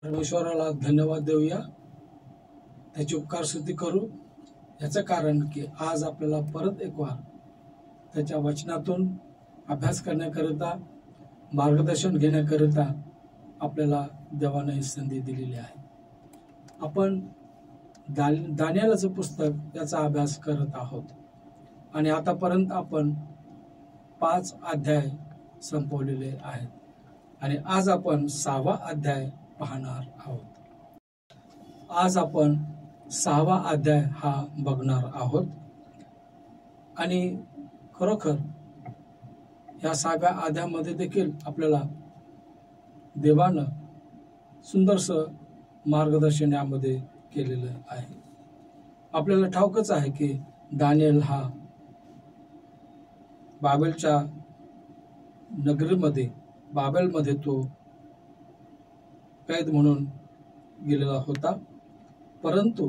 परमेश्वराला धन्यवाद देऊया, त्याची उपकार स्तुती करू. याचं कारण की आज आपल्याला परत एक वार त्याच्या वचनातून अभ्यास करण्याकरिता, मार्गदर्शन घेण्याकरिता आपल्याला देवाने ही संधी दिलेली आहे. आपण दानिएलचं पुस्तक याचा अभ्यास करत आहोत आणि आतापर्यंत आपण 5 अध्याय संपवलेले आहेत आणि आज आपण 6वा अध्याय पाहणार आहोत. आज आपण 6वा अध्याय हा बघणार आहोत आणि खरोखर या 6व्या अध्यायामध्ये देखील आपल्याला देवानं सुंदरसं मार्गदर्शन यामध्ये केलेलं आहे. आपल्याला ठाऊकच आहे की दानिएल हा बाबेलच्या नगरीमध्ये, बाबेलमध्ये तो कैद म्हणून गेलेला होता, परंतु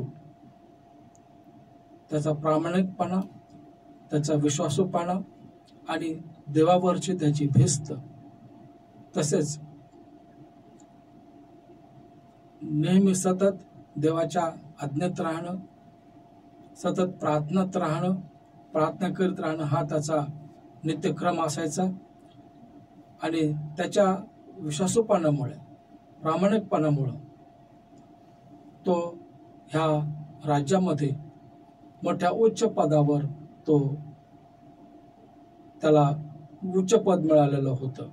त्याचा प्रामाणिकपणा, त्याचा विश्वासूपणा आणि देवावरची त्याची भिस्त, तसेच नेहमी सतत देवाच्या आज्ञेत राहणं, सतत प्रार्थनात राहणं, प्रार्थना करीत राहणं हा त्याचा नित्यक्रम असायचा. आणि त्याच्या विश्वासूपणामुळे, प्रामाणिकपणामुळे तो ह्या राज्यामध्ये मोठ्या उच्च पदावर त्याला उच्च पद मिळालेलं होतं.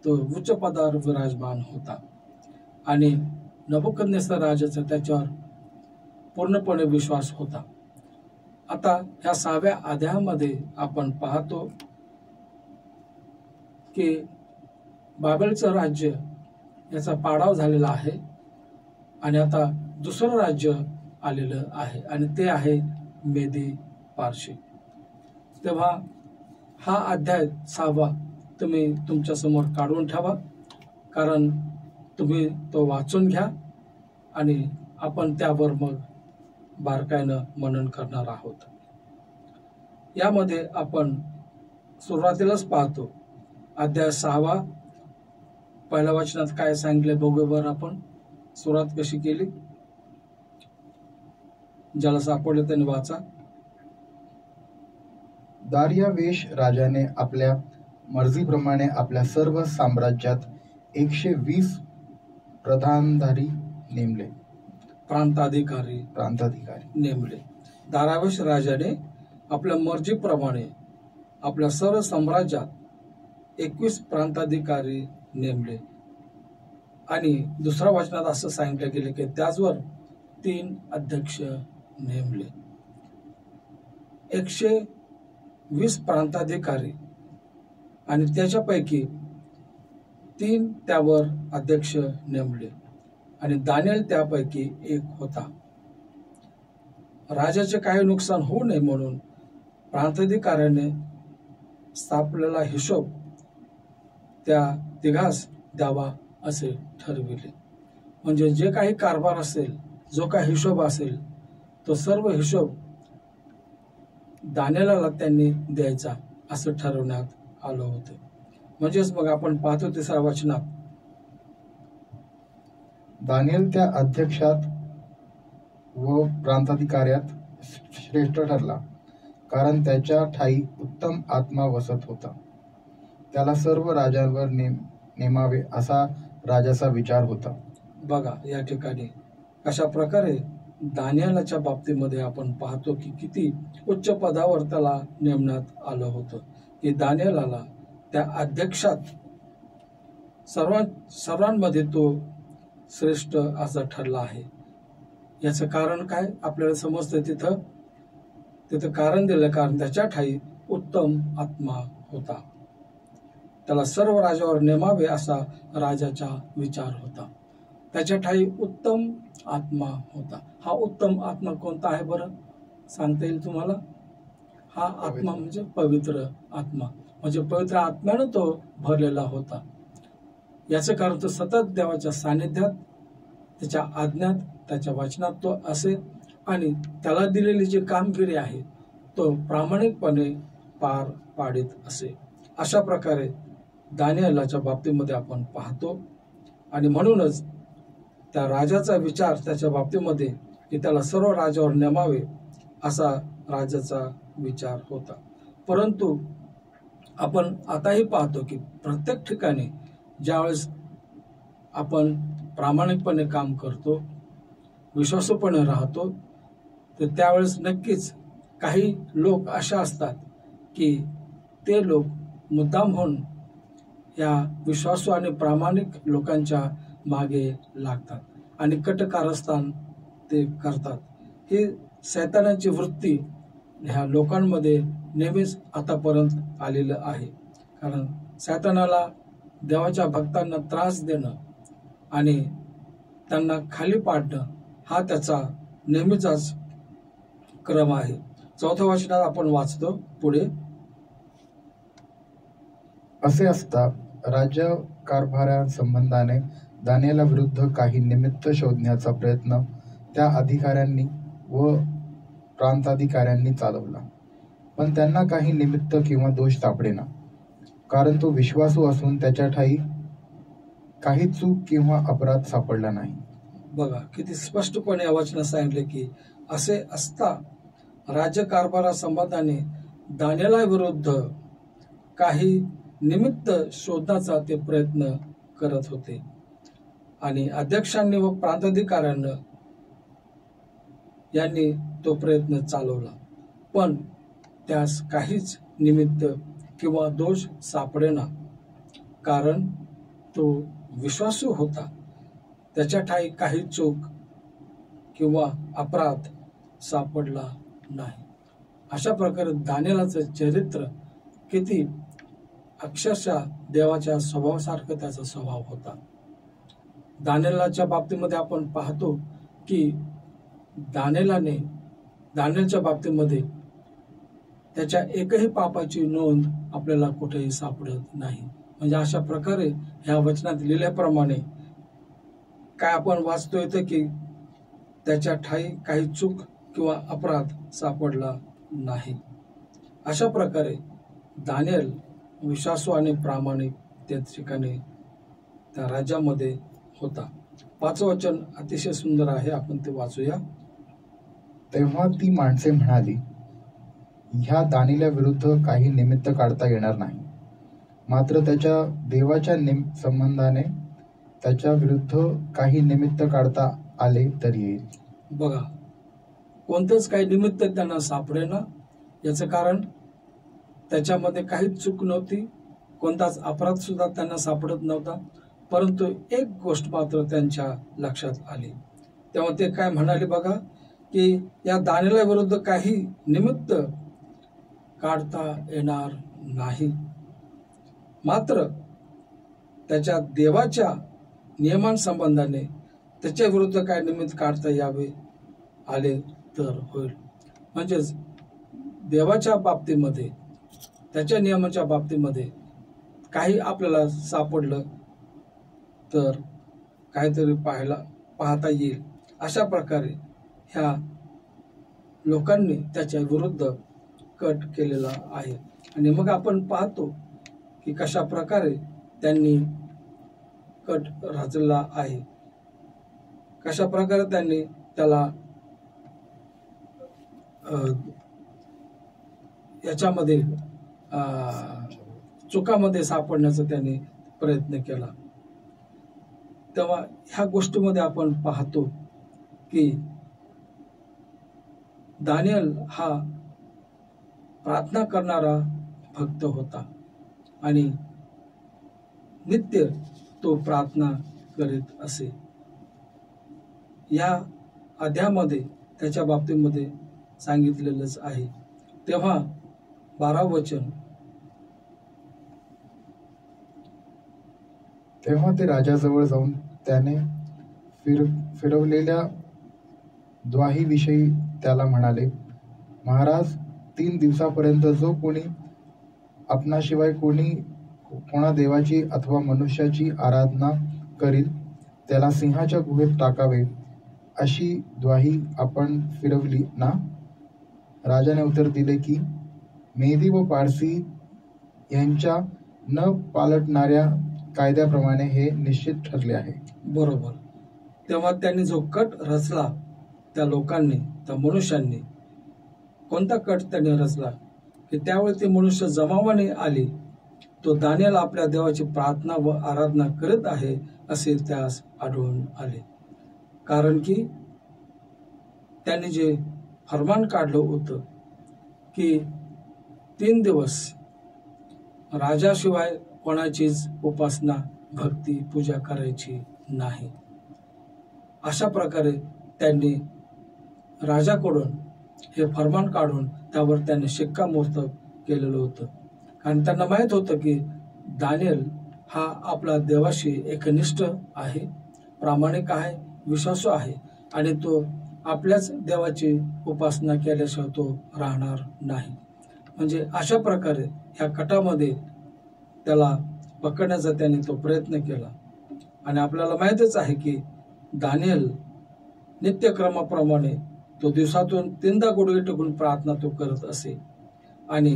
तो उच्च पदावर विराजमान होता आणि नबुकदनेस्सर राजाचा त्याच्यावर पूर्णपणे विश्वास होता. आता ह्या 6व्या अध्यायामध्ये आपण पाहतो की बाबेलचं राज्य याचा पाडाव झालेला आहे आणि आता दुसरं राज्य आलेलं आहे आणि ते आहे मेदी पारशी. तेव्हा हा अध्याय 6वा तुम्ही तुमच्या समोर काढून ठेवा, कारण तुम्ही तो वाचून घ्या आणि आपण त्यावर मग बारकाईनं मनन करणार आहोत. यामध्ये आपण सुरुवातीलाच पाहतो अध्याय 6वा पहिल्या वचनात काय सांगितले बघूया. आपण सुरुवात कशी केली, ज्याला सापडले त्याने वाचा. दार्यावेश राजाने आपल्या मर्जीप्रमाणे आपल्या सर्व साम्राज्यात 120 प्रधानधारी नेमले, प्रांताधिकारी नेमले. दार्यावेश राजाने आपल्या मर्जीप्रमाणे आपल्या सर्व साम्राज्यात 21 प्रांताधिकारी नेमले. आणि दुसऱ्या वचनात असं सांगितलं गेलं की त्याचवर 3 अध्यक्ष नेमले. 120 प्रांताधिकारी आणि त्याच्यापैकी 3 त्यावर अध्यक्ष नेमले आणि दानिएल त्यापैकी एक होता. राजाचे काही नुकसान होऊ नये म्हणून प्रांताधिकाऱ्याने स्थापलेला हिशोब त्या तिघास द्यावा असे ठरविले. म्हणजे जे काही कारभार असेल, जो काही हिशोब असेल, तो सर्व हिशोब दानिएलला त्यांनी द्यायचा असं ठरवण्यात आलं होतं. म्हणजेच मग आपण पाहतो 3ऱ्या वचनात, दानिएल त्या अध्यक्षात व प्रांताधिकाऱ्यात श्रेष्ठ ठरला, कारण त्याच्या ठाई उत्तम आत्मा वसत होता. त्याला सर्व राजांवर नेमावे असा राजाचा विचार होता. बघा या ठिकाणी अशा प्रकारे दानिएलच्या बाबतीमध्ये आपण पाहतो की किती उच्च पदावर त्याला नेमण्यात आलं होतं. की दानिएलला त्या अध्यक्षात सर्वांमध्ये तो श्रेष्ठ असा ठरला आहे. याचं कारण काय आपल्याला समजतं. तिथं कारण दिलं, कारण त्याच्या ठाई उत्तम आत्मा होता. त्याला सर्व राजावर नेमावे असा राजाचा विचार होता. त्याच्या ठाई उत्तम आत्मा होता. हा उत्तम आत्मा कोणता आहे बरं सांगता येईल तुम्हाला? हा आत्मा म्हणजे पवित्र आत्मा, म्हणजे पवित्र आत्म्यानं तो भरलेला होता. याचं कारण तो सतत देवाच्या सानिध्यात, त्याच्या आज्ञात, त्याच्या वचनात तो असे आणि त्याला दिलेली जी कामगिरी आहे तो प्रामाणिकपणे पार पाडित असे. अशा प्रकारे दानिएलच्या बाबतीमध्ये आपण पाहतो आणि म्हणूनच त्या राजाचा विचार त्याच्या बाबतीमध्ये की त्याला सर्व राजावर नेमावे असा राजाचा विचार होता. परंतु आपण आताही पाहतो की प्रत्येक ठिकाणी ज्यावेळेस आपण प्रामाणिकपणे काम करतो, विश्वासूपणे राहतो, तर त्यावेळेस नक्कीच काही लोक अशा असतात की ते लोक मुद्दाम होऊन या विश्वासू आणि प्रामाणिक लोकांच्या मागे लागतात आणि कट कारस्थान ते करतात. ही शैतानाची वृत्ती ह्या लोकांमध्ये नेहमीच आतापर्यंत आलेलं आहे. कारण शैतानाला देवाच्या भक्तांना त्रास देणं आणि त्यांना खाली पाडणं हा त्याचा नेहमीचाच क्रम आहे. 4थ्या वचनात आपण वाचतो पुढे, असे असता राज्य कारभारासंबंधाने दानिएला विरुद्ध काही निमित्त शोधण्याचा प्रयत्न त्या अधिकाऱ्यांनी व प्रांताधिकाऱ्यांनी चालवला, पण त्यांना काही निमित्त किंवा दोष सापडेना, कारण तो विश्वासू असून त्याच्या ठायी काही चूक किंवा अपराध सापडला नाही. बघा किती स्पष्टपणे या वचनात सांगितले की असे असता राज्यकारभारासंबंधाने दानिएला विरुद्ध काही निमित्त शोधण्याचा ते प्रयत्न करत होते आणि अध्यक्षांनी व प्रांताधिकाऱ्यांनी यांनी तो प्रयत्न चालवला, पण त्यास काहीच निमित्त किंवा दोष सापडेना, कारण तो विश्वासू होता. त्याच्या ठायी काही चूक किंवा अपराध सापडला नाही. अशा प्रकारे दानिएलाचं चरित्र किती अक्षरशः देवाच्या स्वभावासारखं त्याचा स्वभाव होता. दानिएलाच्या बाबतीमध्ये आपण पाहतो की दानिएलच्या बाबतीमध्ये त्याच्या एकही पापाची नोंद आपल्याला कुठेही सापडत नाही. म्हणजे अशा प्रकारे ह्या वचनात लिहिल्याप्रमाणे काय आपण वाचतो येतं की त्याच्या ठायी काही चूक किंवा अपराध सापडला नाही. अशा प्रकारे दानिएल विश्वासू आणि प्रामाणिक त्या ठिकाणी त्या राज्यामध्ये होता. 5वं वचन अतिशय सुंदर आहे, आपण ते वाचूया. तेव्हा ती माणसे म्हणाली, ह्या दानिएला विरुद्ध काही निमित्त काढता येणार नाही, मात्र त्याच्या देवाच्या संबंधाने त्याच्या विरुद्ध काही निमित्त काढता आले तर येईल. बघा कोणतंच काही निमित्त त्यांना सापडेना. याचं कारण त्याच्यामध्ये काहीच चूक नव्हती, कोणताच अपराध सुद्धा त्यांना सापडत नव्हता. परंतु एक गोष्ट मात्र त्यांच्या लक्षात आली. तेव्हा ते काय म्हणाले बघा की या दानिएला विरुद्ध काही निमित्त काढता येणार नाही, मात्र त्याच्या देवाच्या नियमांसंबंधाने त्याच्या विरुद्ध काय निमित्त काढता यावे आले तर होईल. म्हणजेच देवाच्या बाबतीमध्ये त्याच्या नियमाच्या बाबतीमध्ये काही आपल्याला सापडलं तर काहीतरी पाहता येईल. अशा प्रकारे ह्या लोकांनी त्याच्या विरुद्ध कट केलेला आहे. आणि मग आपण पाहतो की कशा प्रकारे त्यांनी कट रचला आहे, कशा प्रकारे त्यांनी त्याला याच्यामध्ये चुकामध्ये सापडण्याचा त्यांनी प्रयत्न केला. तेव्हा ह्या गोष्टीमध्ये आपण पाहतो की दानिएल हा प्रार्थना करणारा भक्त होता आणि नित्य तो प्रार्थना करीत असे. या अध्यायामध्ये त्याच्या बाबतीमध्ये सांगितलेलंच आहे. तेव्हा 12वं वचन, तेव्हा ते राजाजवळ जाऊन त्याने फिरवलेल्या द्वाहीविषयी त्याला म्हणाले, महाराज, 3 दिवसापर्यंत जो कोणी आपणाशिवाय कोणा देवाची अथवा मनुष्याची आराधना करील त्याला सिंहाच्या गुहेत टाकावे, अशी द्वाही आपण फिरवली ना? राजाने उत्तर दिले की मेदी व पारसी यांच्या न पालटणाऱ्या कायद्याप्रमाणे हे निश्चित ठरले आहे. बरोबर. तेव्हा त्यांनी जो कट रचला त्या लोकांनी, त्या मनुष्यांनी, कोणता कट त्यांनी रचला की त्यावेळी ती मनुष्य जमावाने आली, तो दानिएल आपल्या देवाची प्रार्थना व आराधना करत आहे असे त्यास आढळून आले. कारण की त्यांनी जे फरमान काढलं होतं की 3 दिवस राजाशिवाय कोणाचीच उपासना, भक्ती, पूजा करायची नाही. अशा प्रकारे त्यांनी राजाकडून हे फरमान काढून त्यावर त्यांनी शिक्कामोर्तब केलेलं होतं. कारण त्यांना माहित होतं की दानिएल हा आपला देवाशी एकनिष्ठ आहे, प्रामाणिक आहे, विश्वासू आहे आणि तो आपल्याच देवाची उपासना केल्याशिवाय तो राहणार नाही. म्हणजे अशा प्रकारे ह्या कटामध्ये त्याला पकडण्याचा त्यांनी तो प्रयत्न केला. आणि आपल्याला माहितच आहे की दानिएल नित्यक्रमाप्रमाणे तो दिवसातून 3दा गुडघे टेकून प्रार्थना तो करत असे आणि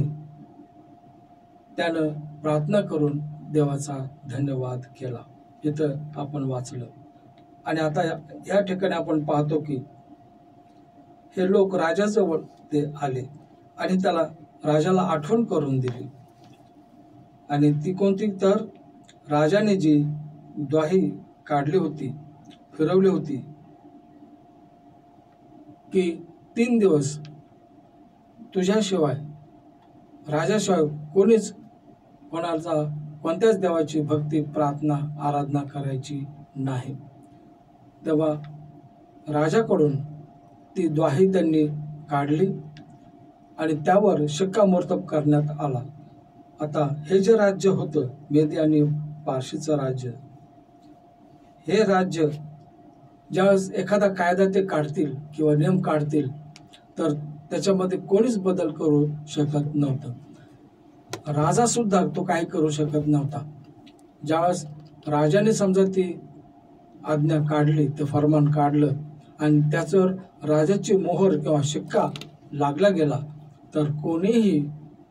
त्यानं प्रार्थना करून देवाचा धन्यवाद केला. इथं आपण वाचलं. आणि आता या ठिकाणी आपण पाहतो की हे लोक राजाजवळ ते आले आणि त्याला राजाला आठवण करून दिली. आणि ती कोणती तर राजाने जी द्वाही काढली होती, फिरवली होती की 3 दिवस तुझ्याशिवाय, राजाशिवाय कोणीच कोणत्याच देवाची भक्ती, प्रार्थना, आराधना करायची नाही. तेव्हा राजाकडून ती द्वाही त्यांनी काढली आणि त्यावर शिक्कामोर्तब करण्यात आला. आता हे जे राज्य होतं, मेदी आणि पारशीचं राज्य, हे राज्य ज्यावेळेस एखादा कायदा ते काढतील किंवा नियम काढतील तर त्याच्यामध्ये कोणीच बदल करू शकत नव्हतं. राजा सुद्धा तो काही करू शकत नव्हता. ज्यावेळेस राजाने समजा ती आज्ञा काढली, ते फरमान काढलं आणि त्याच्यावर राजाची मोहर किंवा शिक्का लागला गेला तर कोणीही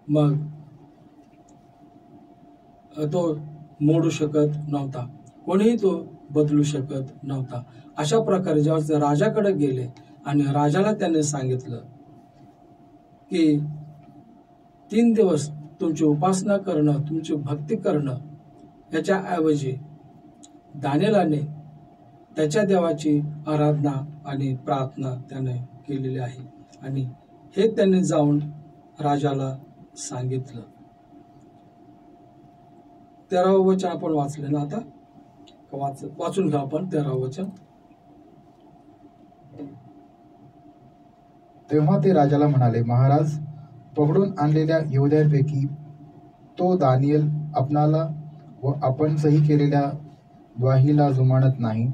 मग तो मोडू शकत नव्हता, कोणीही तो बदलू शकत नव्हता. अशा प्रकारे जेव्हा ते राजाकडे गेले आणि राजाला त्याने सांगितलं की 3 दिवस तुमची उपासना करणं, तुमची भक्ती करणं, याच्याऐवजी दानिएलाने त्याच्या देवाची आराधना आणि प्रार्थना त्याने केलेली आहे. आणि हे त्यांनी जाऊन राजाला सांगितलं. 13वं वचन आपण वाचले ना, आता वाचून घ्या आपण 13वं वचन. तेव्हा ते राजाला म्हणाले, महाराज, पकडून आणलेल्या यहूद्यांपैकी तो दानिएल आपणाला व आपण सही केलेल्या द्वाहीला जुमानत नाही,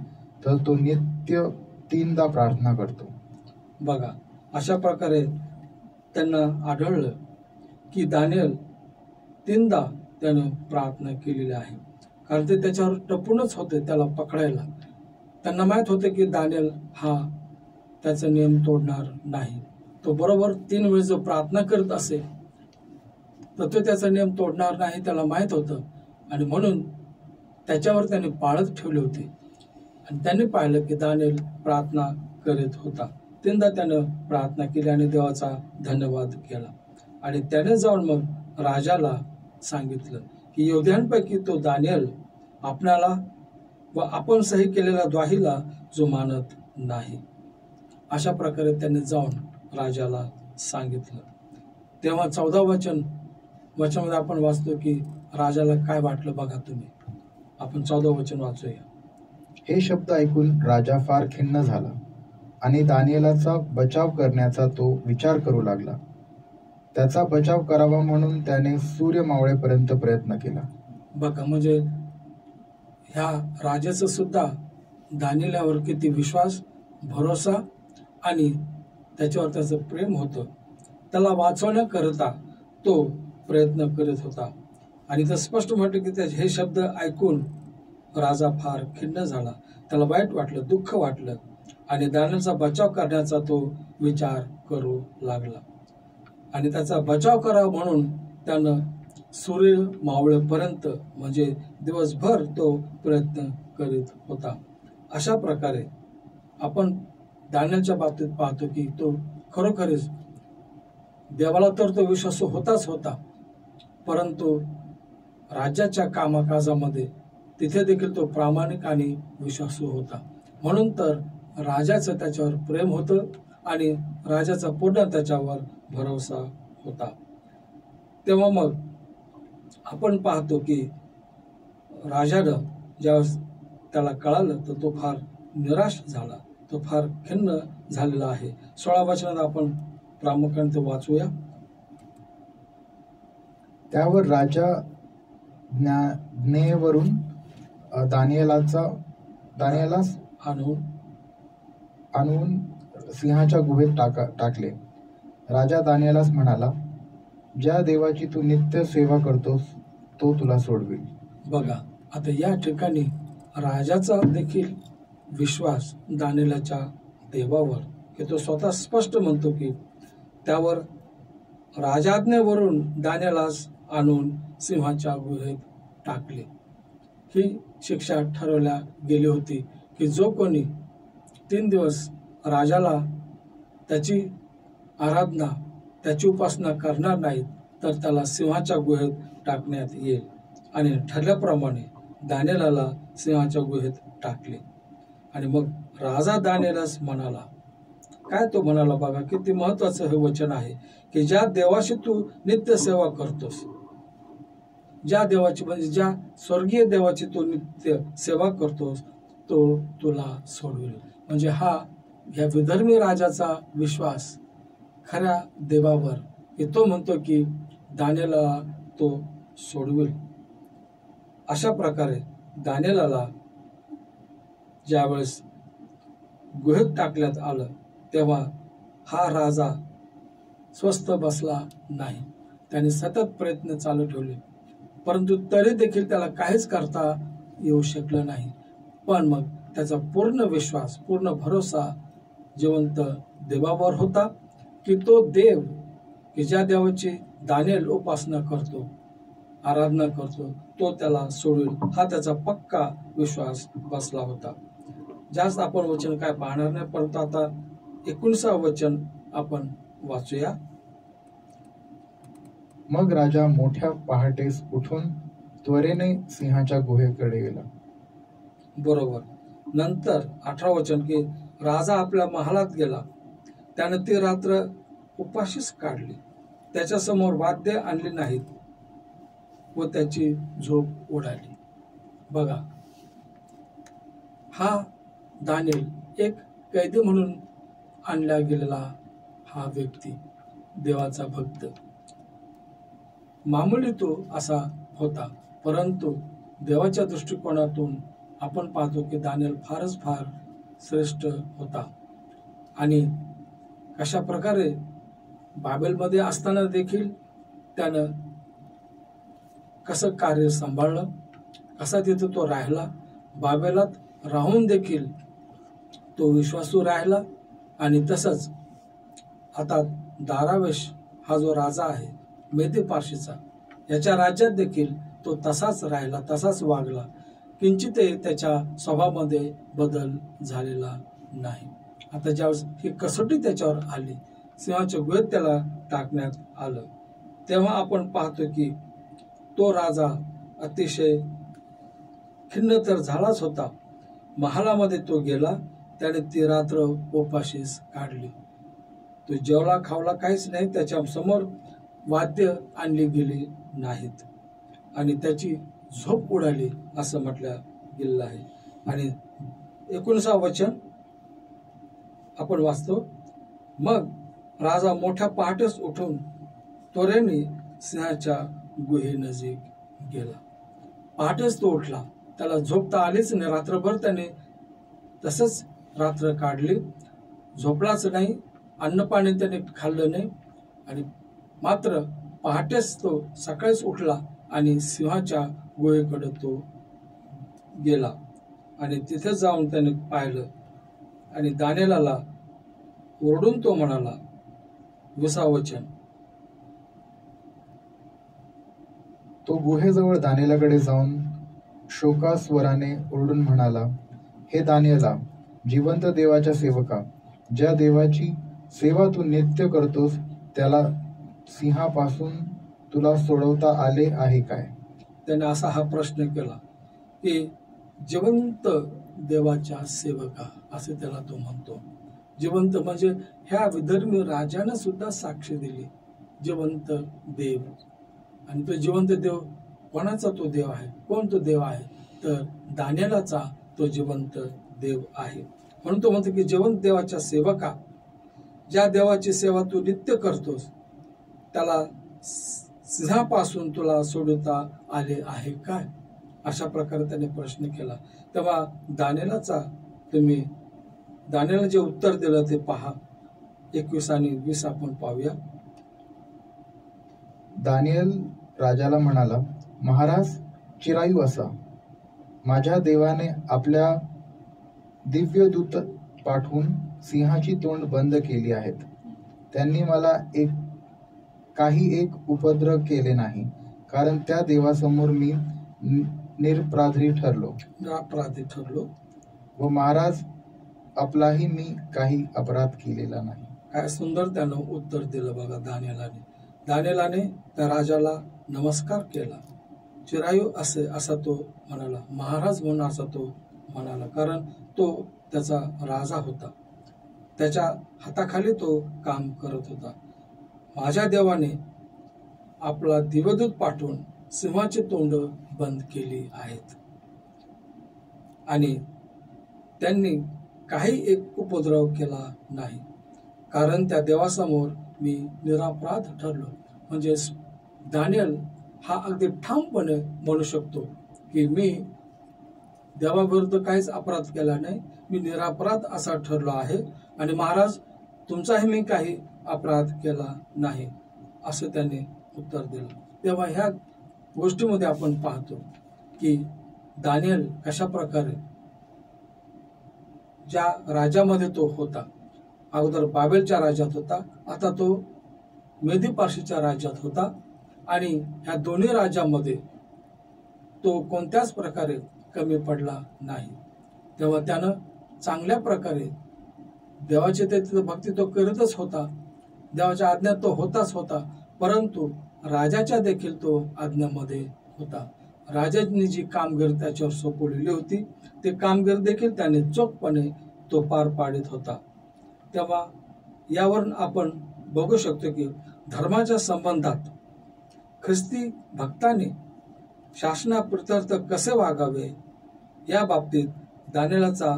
तर तो नित्य 3दा प्रार्थना करतो. बघा, अशा प्रकारे त्यांना आढळलं की दानिएल 3दा त्यानं प्रार्थना केलेली आहे. कारण ते त्याच्यावर टपूनच होते त्याला पकडायला. त्यांना माहित होते की दानिएल हा त्याचा नियम तोडणार नाही. तो बरोबर 3 वेळेस जो प्रार्थना करत असे तर तो त्याचा नियम तोडणार नाही, त्याला माहित होतं. आणि म्हणून त्याच्यावर त्याने पाळत ठेवले होते. आणि त्यांनी पाहिलं की दानिएल प्रार्थना करीत होता. 3दा त्यानं प्रार्थना केली आणि देवाचा धन्यवाद केला. आणि त्याने जाऊन मग राजाला सांगितलं की यहूद्यांपैकी तो दानिएल आपणाला व आपण सही केलेल्या द्वाहीला जो मानत नाही. अशा प्रकारे त्यांनी जाऊन राजाला सांगितलं. तेव्हा 14 वचनामध्ये आपण वाचतो की राजाला काय वाटलं बघा तुम्ही. आपण 14 वचन वाचूया. हे शब्द ऐकून राजा फार खिन्न झाला आणि दानिएलाचा बचाव करण्याचा तो विचार करू लागला. त्याचा बचाव करावा म्हणून त्याने सूर्य मावळेपर्यंत प्रयत्न केला. बघा, म्हणजे ह्या राजाचं सुद्धा दानिएलावर किती विश्वास, भरोसा आणि त्याच्यावर त्याचं प्रेम होतं. त्याला वाचवण्याकरता तो प्रयत्न करीत होता. आणि तर स्पष्ट म्हटलं की हे शब्द ऐकून राजा फार खिन्न झाला. त्याला वाईट वाटलं, दुःख वाटलं आणि दानिएलचा बचाव करण्याचा तो विचार करू लागला. आणि त्याचा बचाव करावा म्हणून त्यानं सूर्य मावळेपर्यंत म्हणजे दिवसभर तो प्रयत्न करीत होता. अशा प्रकारे आपण दानिएलच्या बाबतीत पाहतो की तो खरोखरच देवाला तर तो विश्वासू होताच होता, परंतु राज्याच्या कामकाजामध्ये तिथे देखील तो प्रामाणिक आणि विश्वासू होता. म्हणून तर राजाचं त्याच्यावर प्रेम होतं आणि राजाचा पूर्ण त्याच्यावर भरोसा होता. तेव्हा मग आपण पाहतो की राजानं ज्यावेळेस त्याला कळालं तर तो फार निराश झाला, तो फार खिन्न झालेला आहे. 16 वचनात आपण प्रामुख्याने ते वाचूया. त्यावर राजा ज्ञेयवरून दानिएलास आणून सिंहाच्या गुहेत टाकले. राजा दानिएलास म्हणाला, ज्या देवाची तू नित्य सेवा करतोस तो तुला सोडवेल. बघा, आता या ठिकाणी राजाचा देखील विश्वास दानिएलाच्या देवावर, की तो स्वतः स्पष्ट म्हणतो की त्यावर राजाज्ञेवरून दानिएलास आणून सिंहाच्या गुहेत टाकले. ही शिक्षा ठरवल्या गेली होती की जो कोणी 3 दिवस राजाला त्याची आराधना, त्याची उपासना करणार नाहीत तर त्याला सिंहाच्या गुहेत टाकण्यात येईल. आणि ठरल्याप्रमाणे दानिएलाला सिंहाच्या गुहेत टाकले. आणि मग राजा दानिएलास म्हणाला, काय तो म्हणाला बघा, किती महत्वाचं हे वचन आहे की ज्या देवाशी तू नित्य सेवा करतोस, ज्या देवाची म्हणजे ज्या स्वर्गीय देवाची तू नित्य सेवा करतोस तो तुला सोडवेल. म्हणजे या विधर्मी राजाचा विश्वास खऱ्या देवावर, की तो म्हणतो की दानिएलाला तो सोडवेल. अशा प्रकारे दानिएलाला ज्यावेळेस गुहेत टाकण्यात आलं तेव्हा हा राजा स्वस्थ बसला नाही. त्याने सतत प्रयत्न चालू ठेवले, परंतु तरी देखील त्याला काहीच करता येऊ शकलं नाही. पण मग त्याचा पूर्ण विश्वास, पूर्ण भरोसा जिवंत देवावर होता की तो देव, की ज्या देवाची दानिएल उपासना करतो, आराधना करतो, तो त्याला सोडेल, हा त्याचा पक्का विश्वास बसला होता. जास्त आपण वचन काय पाहणार नाही, परंतु आता 19 वचन आपण वाचूया. मग राजा मोठ्या पहाटेस उठून त्वरेने सिंहाच्या गुहेकडे गेला. बरोबर. नंतर 18 वचन की राजा आपल्या महालात गेला. त्याने ती रात्र उपाशीच काढली. त्याच्या समोर वाद्य आणली नाहीत व त्याची झोप उडाली. बघा, हा दानिएल एक कैदी म्हणून आणला गेलेला हा व्यक्ती, देवाचा भक्त, मामुली तो असा होता, परंतु देवाच्या दृष्टिकोनातून आपण पाहतो की दानिएल फार श्रेष्ठ होता. आणि कशा प्रकारे बाबेलमध्ये असताना देखील त्यानं कसं कार्य सांभाळलं, कसा तिथं तो राहिला, बाबेलात राहून देखील तो विश्वासू राहिला. आणि तसंच आता दारावेश हा जो राजा आहे मेदी पार्शीचा, याच्या राज्यात देखील तो तसाच राहिला, तसाच वागला. किंचितही त्याच्या स्वभावामध्ये बदल झालेला नाही. आता ज्यावेळेस ही कसोटी त्याच्यावर आली, सिंहाच्या गुहेत त्याला टाकण्यात आलं, तेव्हा आपण पाहतो की तो राजा अतिशय खिन्न तर झालाच होता. महालामध्ये तो गेला, त्याने ती रात्र उपाशीच काढली. तो जेवला खावला काहीच नाही, त्याच्या समोर वाद्य आणली गेली नाहीत आणि त्याची झोप उडाली असं म्हटलं गेलेलं आहे. आणि 19 वचन आपण वाचतो. मग राजा मोठ्या पहाटेस उठून त्वरेने सिंहाच्या गुहेनजीक गेला. पहाटेच तो उठला, त्याला झोपता आलीच नाही. रात्रभर त्याने तसंच रात्र काढली, झोपलाच नाही, अन्न पाणी त्याने खाल्लं नाही. आणि मात्र पहाटेच तो सकाळीच उठला आणि सिंहाच्या गुहेकडे तो गेला. आणि तिथे जाऊन त्याने पाहिलं आणि दानिएलाला ओरडून तो म्हणाला. 20 वचन, तो गुहेजवळ दानिएलाकडे जाऊन शोकास्वराने ओरडून म्हणाला, हे दानियेला, जिवंत देवाच्या सेवका, ज्या देवाची सेवा तू नित्य करतोस, त्याला सिंहापासून तुला सोडवता आले आहे काय? त्याने असा हा प्रश्न केला की जिवंत देवाच्या सेवका असे त्याला तो म्हणतो. जिवंत म्हणजे ह्या विधर्मी राजानं सुद्धा साक्ष दिली जिवंत देव. आणि तो जिवंत देव कोणाचा तो देव आहे? कोण तो देव आहे? तर दानियेलाचा तो जिवंत देव आहे. म्हणून तो म्हणतो की जिवंत देवाच्या सेवका, ज्या देवाची सेवा तू नित्य करतोस, त्याला सिंहापासून तुला सोडवता आले आहे काय? अशा प्रकारे त्याने प्रश्न केला. तेव्हा दानियेला जे उत्तर दिलं ते पहा. 21 आणि 20 आपण पाहूया. दानियेल राजाला म्हणाला, महाराज चिरायू असा, माझ्या देवाने आपल्या दिव्य दूत पाठवून सिंहाची तोंड बंद केली आहेत. त्यांनी मला काही एक उपद्रव केले नाही, कारण त्या देवासमोर मी निरपराधी ठरलो व महाराज आपलाही मी काही अपराध केलेला नाही. काय सुंदर त्यानं उत्तर दिलं बघा दानियेलाने त्या राजाला नमस्कार केला. चिरायू असा तो म्हणाला, महाराज म्हणून असा तो म्हणाला, कारण तो त्याचा राजा होता. त्याच्या हाताखाली तो काम करत होता. माझ्या देवाने आपला दिव्यदूत पाठवून सिंहाची तोंड बंद केली आहेत आणि त्यांनी काही एक उपद्रव केला नाही, कारण त्या देवासमोर मी निरपराध ठरलो. म्हणजे दानियेल हा अगदी ठामपणे म्हणू शकतो की मी देवाविरुद्ध काहीच अपराध केला नाही, मी निरपराध असा ठरलो आहे आणि महाराज तुमचाही मी काही अपराध केला नाही, असं त्याने उत्तर दिलं. तेव्हा ह्या गोष्टीमध्ये आपण पाहतो की दानियेल कशा प्रकारे ज्या राज्यामध्ये तो होता, अगोदर बाबेलच्या राज्यात होता, आता तो मेदी पार्शीच्या राज्यात होता आणि ह्या दोन्ही राज्यामध्ये तो कोणत्याच प्रकारे कमी पडला नाही. तेव्हा त्यानं चांगल्या प्रकारे देवाची ते भक्ती तो करतच होता, देवाच्या आज्ञात तो होताच होता, परंतु राजाच्या देखील तो आज्ञामध्ये होता. राजाने जी कामगिरी त्याच्यावर सोपवलेली होती ते कामगिरी देखील त्याने चोखपणे तो पार पाडित होता. तेव्हा यावरून आपण बघू शकतो की धर्माच्या संबंधात ख्रिस्ती भक्ताने शासनाप्रित्यर्थ कसे वागावे या बाबतीत दानियेलाचा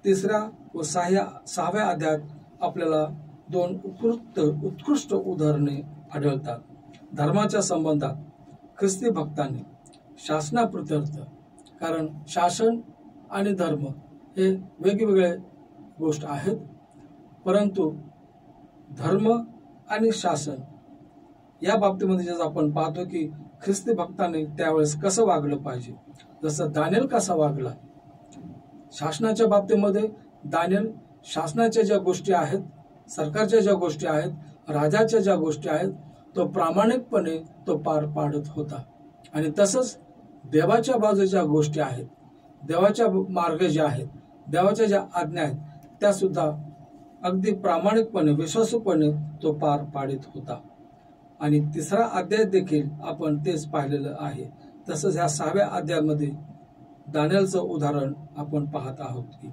3 व 6व्या अध्यायात आपल्याला 2 उत्कृष्ट उदाहरणे आढळतात. धर्माच्या संबंधात ख्रिस्ती भक्ताने शासनाप्रित्यर्थ, कारण शासन आणि धर्म हे वेगवेगळे गोष्ट आहेत, परंतु धर्म आणि शासन या बाबतीमध्ये जर आपण पाहतो की ख्रिस्ती भक्ताने त्यावेळेस कसं वागलं पाहिजे, जसं दानियेल कसा वागला. शासनाच्या बाबतीमध्ये दानियेल शासनाच्या ज्या गोष्टी आहेत, सरकारच्या ज्या गोष्टी आहेत, राजाच्या ज्या गोष्टी आहेत, तो प्रामाणिकपणे तो पार पाडत होता. आणि तसंच देवाच्या बाजूच्या गोष्टी आहेत, देवाच्या मार्ग जे आहेत, देवाच्या ज्या आज्ञा आहेत, त्या सुद्धा अगदी प्रामाणिकपणे विश्वासूपणे तो पार पाडित होता. आणि 3रा अध्याय देखील आपण तेच पाहिलेलं आहे. तसंच ह्या 6व्या अध्यायामध्ये दानियेलचं उदाहरण आपण पाहत आहोत की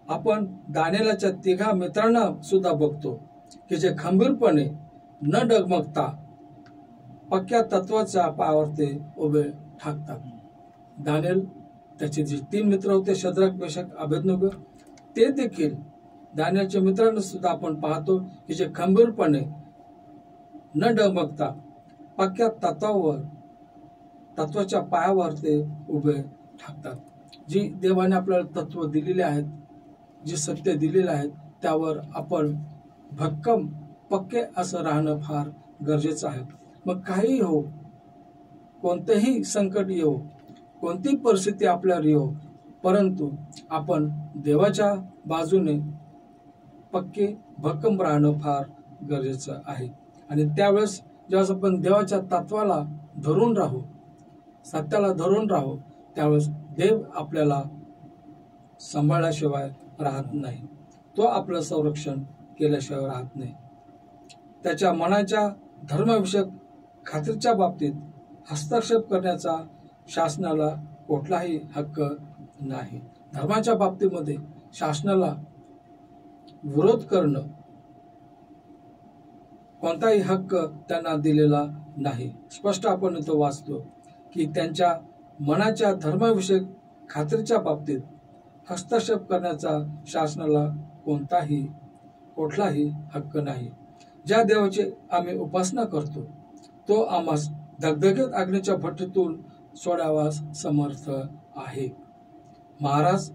आपण दानियेलाच्या 3 मित्रांना सुद्धा बघतो की जे खंबीरपणे न डगमगता पक्क्या तत्वाच्या पायावर ते उभे ठाकतात. दानियेल, त्याचे जे 3 मित्र होते, शद्रक, मेशक, अबेदनगो, ते देखील दानियेलच्या मित्रांना सुद्धा आपण पाहतो की जे खंबीरपणे न डगमगता पक्क्या तत्वाच्या पायावर ते उभे ठाकतात. जी देवाने आपल्याला तत्व दिलेले आहेत, जे सत्य दिलेले आहेत, त्यावर आपण भक्कम पक्के असं राहणं फार गरजेचं आहे. मग काही हो, कोणतेही संकट येऊ, कोणतीही परिस्थिती आपल्यावर येऊ, परंतु आपण देवाच्या बाजूने पक्के भक्कम राहणं फार गरजेचं आहे. आणि त्यावेळेस जेव्हा आपण देवाच्या तत्वाला धरून राहू, सत्याला धरून राहू, त्यावेळेस देव आपल्याला सांभाळल्याशिवाय राहत नाही, तो आपलं संरक्षण केल्याशिवाय राहत नाही. त्याच्या मनाच्या धर्मविषयक खात्रीच्या बाबतीत हस्तक्षेप करण्याचा शासनाला कुठलाही हक्क नाही. धर्माच्या बाबतीमध्ये शासनाला विरोध करणं कोणताही हक्क त्यांना दिलेला नाही. स्पष्ट आपण इथं वाचतो की त्यांच्या मनाच्या धर्मविषयक खात्रीच्या बाबतीत हस्तक्षेप करण्याचा शासनाला कुठलाही हक्क नाही. ज्या देवाची आम्ही उपासना करतो तो आम्हास धगधगीत अग्नीच्या भट्टीतून सोडावास समर्थ आहे. महाराज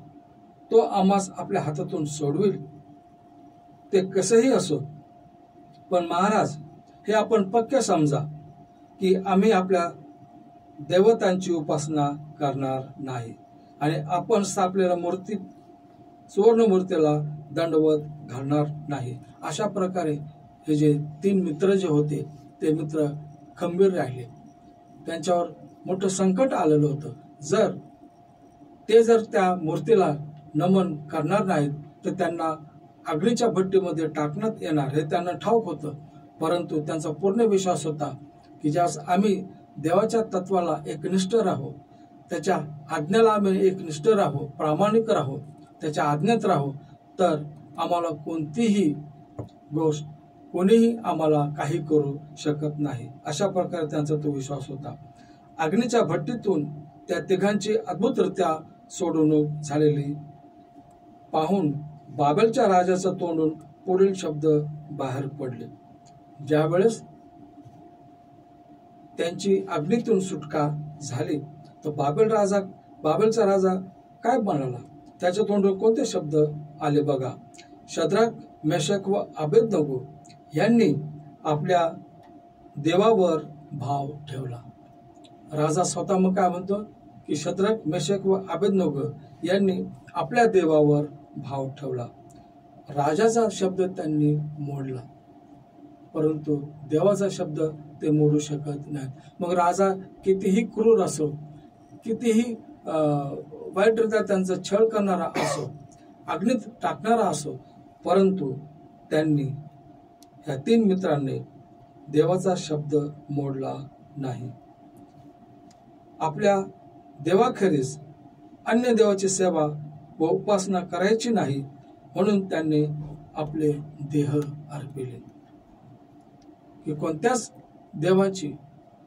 तो आम्हास आपल्या हातातून सोडविल, ते कसेही असो. पण महाराज हे आपण पक्के समजा की आम्ही आपल्या देवतांची उपासना करणार नाही आणि आपण स्थापलेल्या सुवर्ण मूर्तीला दंडवत घालणार नाही. अशा प्रकारे हे जे 3 मित्र जे होते ते मित्र खंबीर राहिले. त्यांच्यावर मोठं संकट आलेलं होतं. जर त्या मूर्तीला नमन करणार नाहीत तर त्यांना अग्नीच्या भट्टीमध्ये टाकण्यात येणार हे त्यांना ठाऊक होतं. परंतु त्यांचा पूर्ण विश्वास होता की ज्यास आम्ही देवाच्या तत्वाला एकनिष्ठ राहू, त्याच्या आज्ञेला आम्ही एकनिष्ठ राहू, प्रामाणिक राहू, त्याच्या आज्ञेत राहू, तर आम्हाला कोणतीही गोष्ट कोणीही आम्हाला काही करू शकत नाही. अशा प्रकारे त्यांचा तो विश्वास होता. अग्नीच्या भट्टीतून त्या तिघांची अद्भुतरित्या सोडवणूक झालेली पाहून बाबेलच्या राजाच्या तोंडून पुढील शब्द बाहेर पडले. ज्यावेळेस त्यांची अग्नीतून सुटका झाली तर बाबेलचा राजा काय म्हणाला, त्याच्या तोंडून कोणते शब्द आले बघा. शद्रक, मेशक व अबेदनगो यांनी आपल्या देवावर भाव ठेवला. राजा स्वतः मग काय म्हणतो की शद्रक, मेशक व अबेदनगो यांनी आपल्या देवावर भाव ठेवला. राजाचा शब्द त्यांनी मोडला, परंतु देवाचा शब्द ते मोडू शकत नाहीत. मग राजा कितीही क्रूर असो, कितीही वाईटरित्या त्यांचा छळ करणारा असो, अग्नीत टाकणारा असो, परंतु त्यांनी ह्या 3 मित्रांनी देवाचा शब्द मोडला नाही. आपल्या देवाखेरीज अन्य देवाची सेवा व उपासना करायची नाही म्हणून त्यांनी आपले देह अर्पिले. की कोणत्याच देवाची,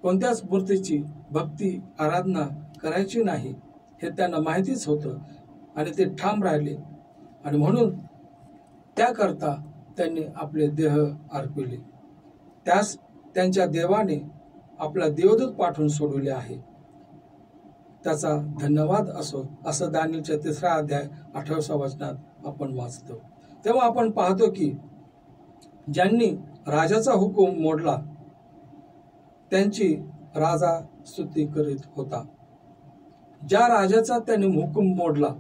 कोणत्याच मूर्तीची भक्ती आराधना करायची नाही हे त्यांना माहितीच होतं आणि ते ठाम राहिले आणि म्हणून त्याकरता त्यांनी आपले देह अर्पिले. त्यास त्यांच्या देवाने आपला देवदूत पाठवून सोडवले आहे, त्याचा धन्यवाद असो, असं दानिएलच्या 3रा अध्याय 18व्या वचनात आपण वाचतो. तेव्हा आपण पाहतो की ज्यांनी राजाचा हुकूम मोडला त्यांची राजा स्तुती करीत होता. ज्या राजाचा त्यांनी हुकूम मोडला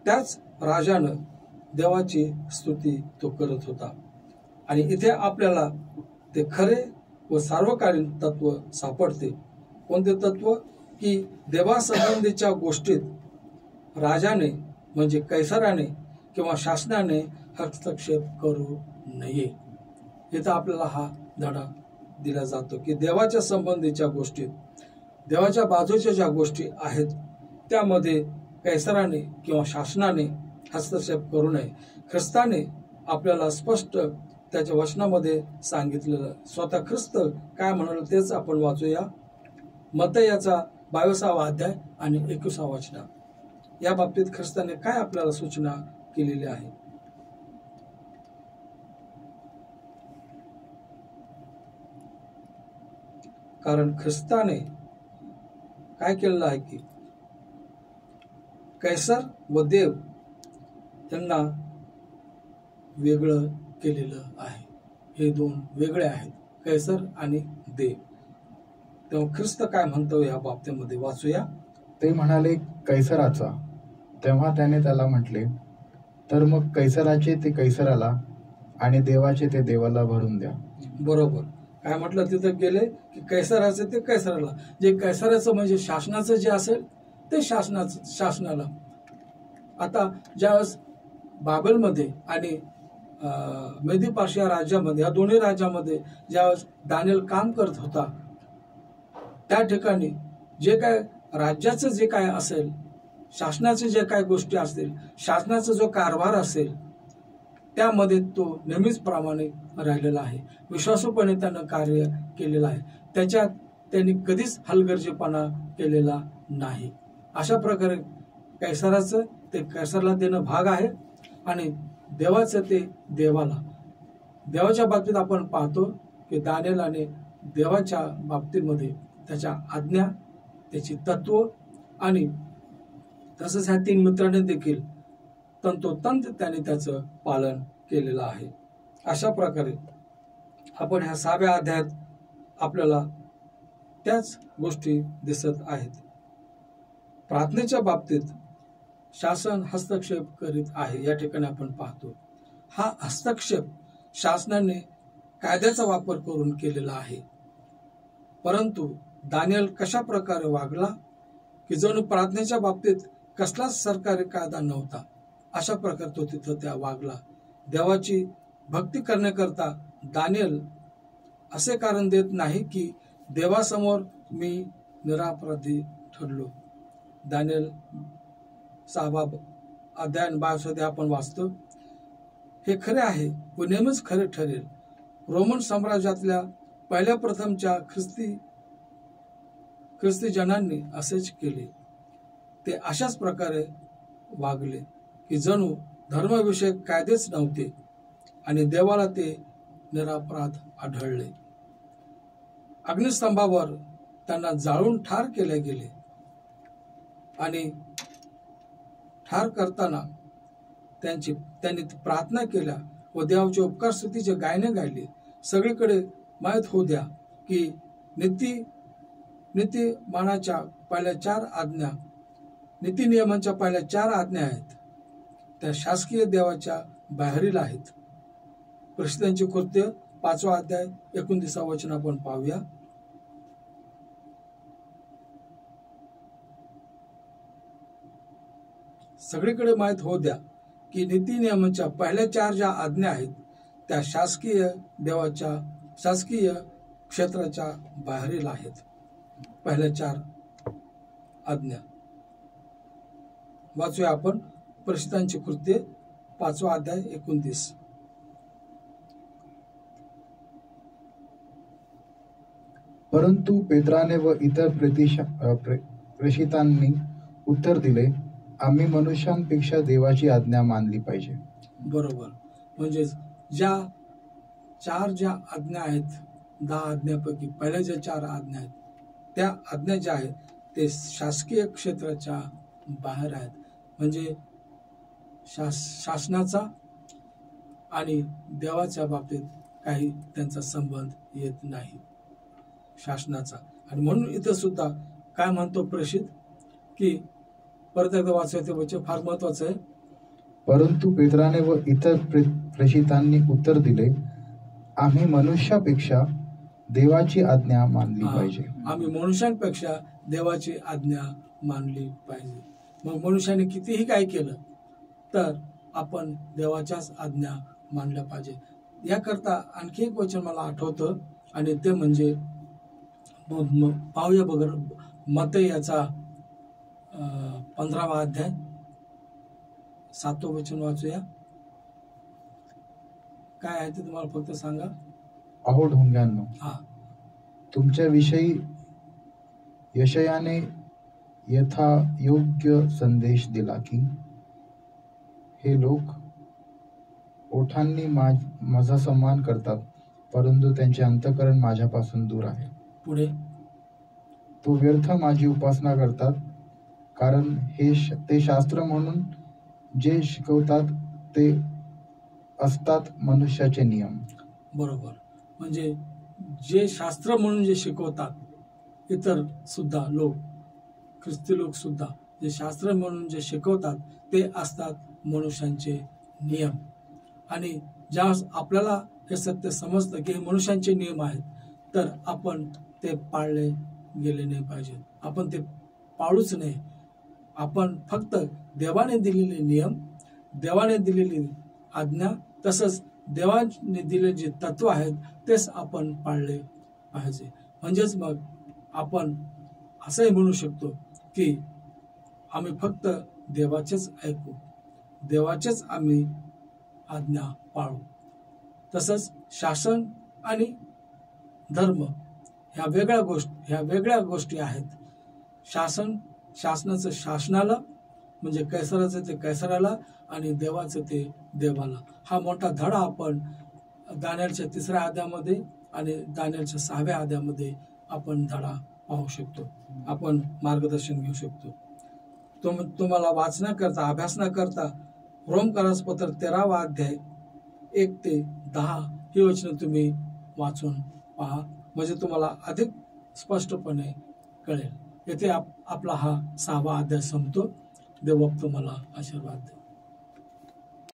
त्याच राजानं देवाची स्तुती तो करत होता. आणि इथे आपल्याला ते खरे व सार्वकालीन तत्व सापडते. कोणते तत्व? की देवासंबंधीच्या गोष्टीत राजाने म्हणजे कैसराने किंवा शासनाने हस्तक्षेप करू नये. इथं आपल्याला हा धडा दिला जातो की देवाच्या संबंधीच्या गोष्टीत, देवाच्या बाजूच्या ज्या गोष्टी आहेत त्यामध्ये कैसराने किंवा शासनाने हस्तक्षेप करू नये. ख्रिस्ताने आपल्याला स्पष्ट त्याच्या वचनामध्ये सांगितलेलं, स्वतः ख्रिस्त काय म्हणाल तेच आपण वाचूया. मत्तयाचा 22वा अध्याय आणि 21वा वचन. या बाबतीत ख्रिस्ताने काय आपल्याला सूचना केलेली आहे. कारण ख्रिस्ताने काय केलेलं आहे की कैसर व देव त्यांना वेगळं केलेलं आहे. हे 2 वेगळे आहेत, कैसर आणि देव. तेव्हा ख्रिस्त काय म्हणतो या बाबतीमध्ये वाचूया. ते म्हणाले कैसराचा. तेव्हा त्याने त्याला म्हटले, तर मग कैसराचे ते कैसराला आणि देवाचे ते देवाला भरून द्या. बरोबर. काय म्हटलं तिथं गेले की कैसराचे ते कैसराला. जे कैसराचं म्हणजे शासनाचं जे असेल ते शासनाला. आता ज्यावेळेस बाबेलमध्ये आणि मेदी पर्शिया राज्यामध्ये, या दोन्ही राज्यामध्ये ज्यावेळेस दानिएल काम करत होता, त्या ठिकाणी जे काय राज्याचं जे काय असेल, शासनाचे जे काय गोष्टी असतील, शासनाचा जो कारभार असेल, त्यामध्ये तो नेहमीच प्रामाणिक राहिलेला आहे. विश्वासूपणे त्यानं कार्य केलेलं आहे. त्याच्यात त्यांनी कधीच हलगर्जीपणा केलेला नाही. अशा प्रकारे कैसराचं ते कैसरला देणं भाग आहे आणि देवाचं ते देवाला. देवाच्या बाबतीत आपण पाहतो की दानिएलाने देवाच्या बाबतीमध्ये त्याच्या आज्ञा, त्याची तत्व आणि तसंच ह्या 3 मित्रांनी देखील तंतोतंत त्याने त्याचं पालन केलेलं आहे. अशा प्रकारे आपण ह्या 6व्या अध्यायात आपल्याला त्याच गोष्टी दिसत आहेत. प्रार्थनेच्या बाबतीत शासन हस्तक्षेप करीत आहे, या ठिकाणी आपण पाहतो. हा हस्तक्षेप शासनाने कायद्याचा वापर करून केलेला आहे. परंतु दानिएल कशा प्रकारे वागला की जणू प्रार्थनेच्या बाबतीत कसलाच सरकारी कायदा नव्हता, अशा प्रकारे तो तिथं त्या वागला. देवाची भक्ती करण्याकरता दानिएल असे कारण देत नाही की देवासमोर मी निरापराधी ठरलो. दानिएल 6वा अध्याय 22 आपण वाचतो. हे खरे आहे व नेहमीच खरे ठरेल. रोमन साम्राज्यातल्या पहिल्या प्रथमच्या ख्रिस्ती जनांनी असेच केले. ते अशाच प्रकारे वागले की जणू धर्मविषयक कायदेच नव्हते आणि देवाला ते निरापराध आढळले. अग्निस्तंभावर त्यांना जाळून ठार केले गेले आणि ठार करताना त्यांनी प्रार्थना केल्या व देवाचे उपकार स्तुतीचे गायने गायले. सगळीकडे माहीत होऊ द्या की नीतिमानाच्या पहिल्या 4 आज्ञा, नीतिनियमांच्या पहिल्या 4 आज्ञा आहेत, त्या शासकीय देवाच्या बाहेरील आहेत. प्रेषितांची कृत्य 5वा अध्याय 29 वचन आपण पाहूया. सगळीकडे माहीत होऊ द्या की नीती नियमांच्या पहिल्या 4 ज्या आज्ञा आहेत त्या शासकीय क्षेत्राच्या बाहेरील आहेत. पहिल्या 4 आज्ञा वाचूया आपण. प्रेषितांची कृत्य 5वा अध्याय 29. परंतु पेत्राने व इतर प्रेषितांनी उत्तर दिले, आम्ही मनुष्यांपेक्षा देवाची आज्ञा मानली पाहिजे. बरोबर. म्हणजे ज्या 4 ज्या आज्ञा आहेत, 10 आज्ञापैकी पहिल्या ज्या 4 आज्ञा आहेत, त्या आज्ञा ज्या आहेत ते शासकीय क्षेत्राच्या बाहेर आहेत. म्हणजे शासनाचा आणि देवाच्या बाबतीत काही त्यांचा संबंध येत नाही, शासनाचा. आणि म्हणून इथं सुद्धा काय म्हणतो प्रेषित की, परत एकदा वाचायचं वचन फार महत्वाचं आहे. परंतु पेत्राने व इतर प्रेषितांनी उत्तर दिले, आम्ही मनुष्यापेक्षा देवाची आज्ञा मानली पाहिजे. आम्ही मनुष्यांपेक्षा देवाची आज्ञा मानली पाहिजे. मग मनुष्याने कितीही काय केलं तर आपण देवाच्याच आज्ञा मानल्या पाहिजे. याकरता आणखी एक वचन मला आठवतं आणि ते म्हणजे पाहूया बघ, मत्ती याचा 15वा अध्याय 7वं वचन वाचूया. काय आहे ते तुम्हाला फक्त सांगा. अहो ढोंग्यांनो, तुमच्या विषयी यशायाने यथायोग्य संदेश दिला की हे लोक ओठांनी माझा सन्मान करतात, परंतु त्यांचे अंतःकरण माझ्यापासून दूर आहे. पुढे, तो व्यर्थ माझी उपासना करतात, कारण ते शास्त्र म्हणून जे शिकवतात ते असतात मनुष्याचे नियम. बरोबर. म्हणजे जे शास्त्र म्हणून जे शिकवतात, इतर सुद्धा लोक, ख्रिस्ती लोक सुद्धा जे शास्त्र म्हणून जे शिकवतात ते असतात मनुष्यांचे नियम. आणि ज्या आपल्याला हे सत्य समजतं की हे मनुष्यांचे नियम आहेत, तर आपण ते पाळले गेले नाही पाहिजे, आपण ते पाळूच नाही. आपण फक्त देवाने दिलेले नियम, देवाने दिलेली आज्ञा, तसंच देवाने दिलेले जे तत्व आहेत तेच आपण पाळले पाहिजे. म्हणजेच मग आपण असंही म्हणू शकतो की आम्ही फक्त देवाचेच ऐकू, देवाचेच आम्ही आज्ञा पाळू. तसंच शासन आणि धर्म ह्या वेगळ्या गोष्टी आहेत. शासनाचं शासनाला, म्हणजे कैसराचं ते कैसराला आणि देवाचं ते देवाला. हा मोठा धडा आपण दानिएलच्या 3ऱ्या अध्यायामध्ये आणि दानिएलच्या 6व्या अध्यायामध्ये आपण धडा पाहू शकतो, आपण मार्गदर्शन घेऊ शकतो. तुम्हाला वाचना करता, अभ्यास न करता रोमकरास पत्र 13वा अध्याय 1 ते 10 ही वचनं तुम्ही वाचून पहा, म्हणजे तुम्हाला अधिक स्पष्टपणे कळेल. येथे आपला हा 6वा अध्याय संपतो. देव तुम्हाला आशीर्वाद दे.